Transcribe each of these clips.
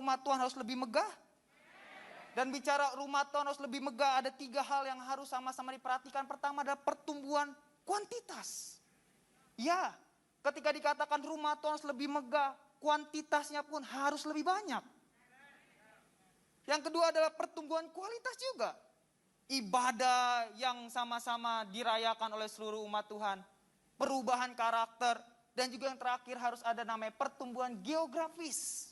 rumah Tuhan harus lebih megah? Dan bicara rumah Tuhan harus lebih megah, ada 3 hal yang harus sama-sama diperhatikan. Pertama adalah pertumbuhan kuantitas. Ya, ketika dikatakan rumah Tuhan harus lebih megah, kuantitasnya pun harus lebih banyak. Yang kedua adalah pertumbuhan kualitas juga. Ibadah yang sama-sama dirayakan oleh seluruh umat Tuhan. Perubahan karakter. Dan juga yang terakhir harus ada namanya pertumbuhan geografis.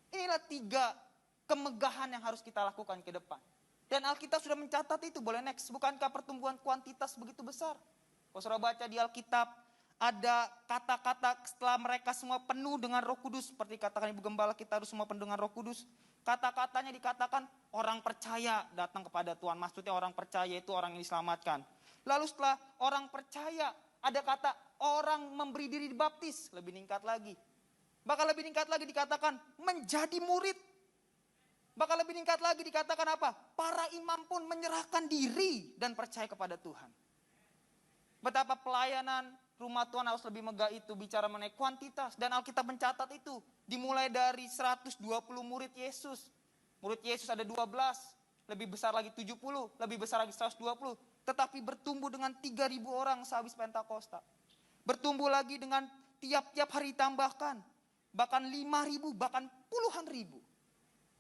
Inilah 3 kemegahan yang harus kita lakukan ke depan. Dan Alkitab sudah mencatat itu, boleh next. Bukankah pertumbuhan kuantitas begitu besar? Kalau saudara baca di Alkitab, ada kata-kata setelah mereka semua penuh dengan Roh Kudus. Seperti katakan Ibu Gembala, kita harus semua penuh dengan Roh Kudus. Kata-katanya dikatakan orang percaya datang kepada Tuhan. Maksudnya orang percaya itu orang yang diselamatkan. Lalu setelah orang percaya, ada kata orang memberi diri dibaptis. Lebih meningkat lagi. Bahkan lebih meningkat lagi dikatakan menjadi murid. Bahkan lebih meningkat lagi dikatakan apa? Para imam pun menyerahkan diri dan percaya kepada Tuhan. Betapa pelayanan rumah Tuhan harus lebih megah itu bicara mengenai kuantitas. Dan Alkitab mencatat itu. Dimulai dari 120 murid Yesus. Murid Yesus ada 12. Lebih besar lagi 70. Lebih besar lagi 120. Tetapi bertumbuh dengan 3.000 orang sehabis Pentakosta. Bertumbuh lagi dengan tiap-tiap hari tambahkan. Bahkan 5.000, bahkan puluhan ribu.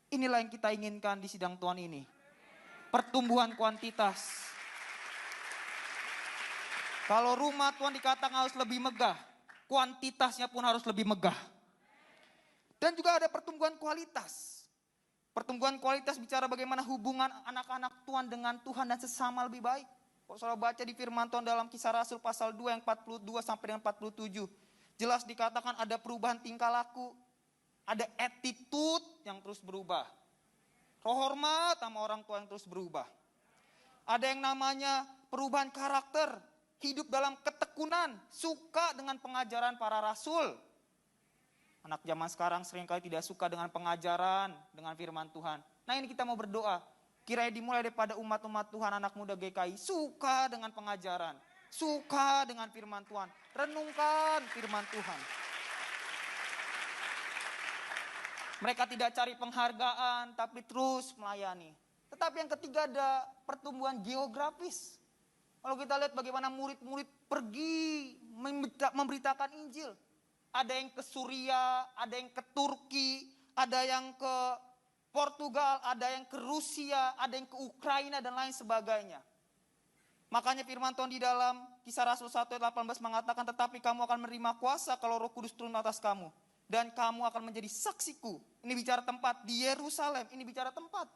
Inilah yang kita inginkan di sidang Tuhan ini. Pertumbuhan kuantitas. Kalau rumah Tuhan dikatakan harus lebih megah, kuantitasnya pun harus lebih megah. Dan juga ada pertumbuhan kualitas. Pertumbuhan kualitas bicara bagaimana hubungan anak-anak Tuhan dengan Tuhan dan sesama lebih baik. Kalau saudara baca di firman Tuhan dalam Kisah Rasul pasal 2 yang 42 sampai dengan 47. Jelas dikatakan ada perubahan tingkah laku. Ada attitude yang terus berubah. Roh hormat sama orang tua yang terus berubah. Ada yang namanya perubahan karakter. Hidup dalam ketekunan. Suka dengan pengajaran para rasul. Anak zaman sekarang seringkali tidak suka dengan pengajaran, dengan firman Tuhan. Nah ini kita mau berdoa. Kiranya dimulai daripada umat-umat Tuhan, anak muda GKI. Suka dengan pengajaran. Suka dengan firman Tuhan. Renungkan firman Tuhan. Mereka tidak cari penghargaan, tapi terus melayani. Tetapi yang ketiga ada pertumbuhan geografis. Kalau kita lihat bagaimana murid-murid pergi memberitakan Injil. Ada yang ke Suria, ada yang ke Turki, ada yang ke Portugal, ada yang ke Rusia, ada yang ke Ukraina dan lain sebagainya. Makanya firman Tuhan di dalam Kisah Rasul 1 ayat 18 mengatakan, tetapi kamu akan menerima kuasa kalau Roh Kudus turun atas kamu. Dan kamu akan menjadi saksiku. Ini bicara tempat. Di Yerusalem, ini bicara tempat.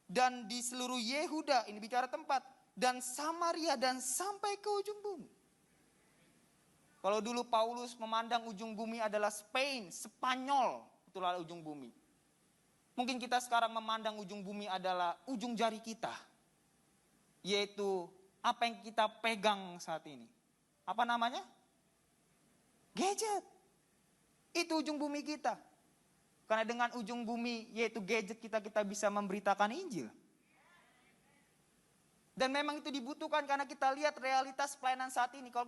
Dan di seluruh Yehuda, ini bicara tempat. Dan Samaria, dan sampai ke ujung bumi. Kalau dulu Paulus memandang ujung bumi adalah Spain, Spanyol. Itulah ujung bumi. Mungkin kita sekarang memandang ujung bumi adalah ujung jari kita. Yaitu apa yang kita pegang saat ini. Apa namanya? Gadget. Itu ujung bumi kita. Karena dengan ujung bumi yaitu gadget kita bisa memberitakan Injil. Dan memang itu dibutuhkan karena kita lihat realitas pelayanan saat ini. Kalau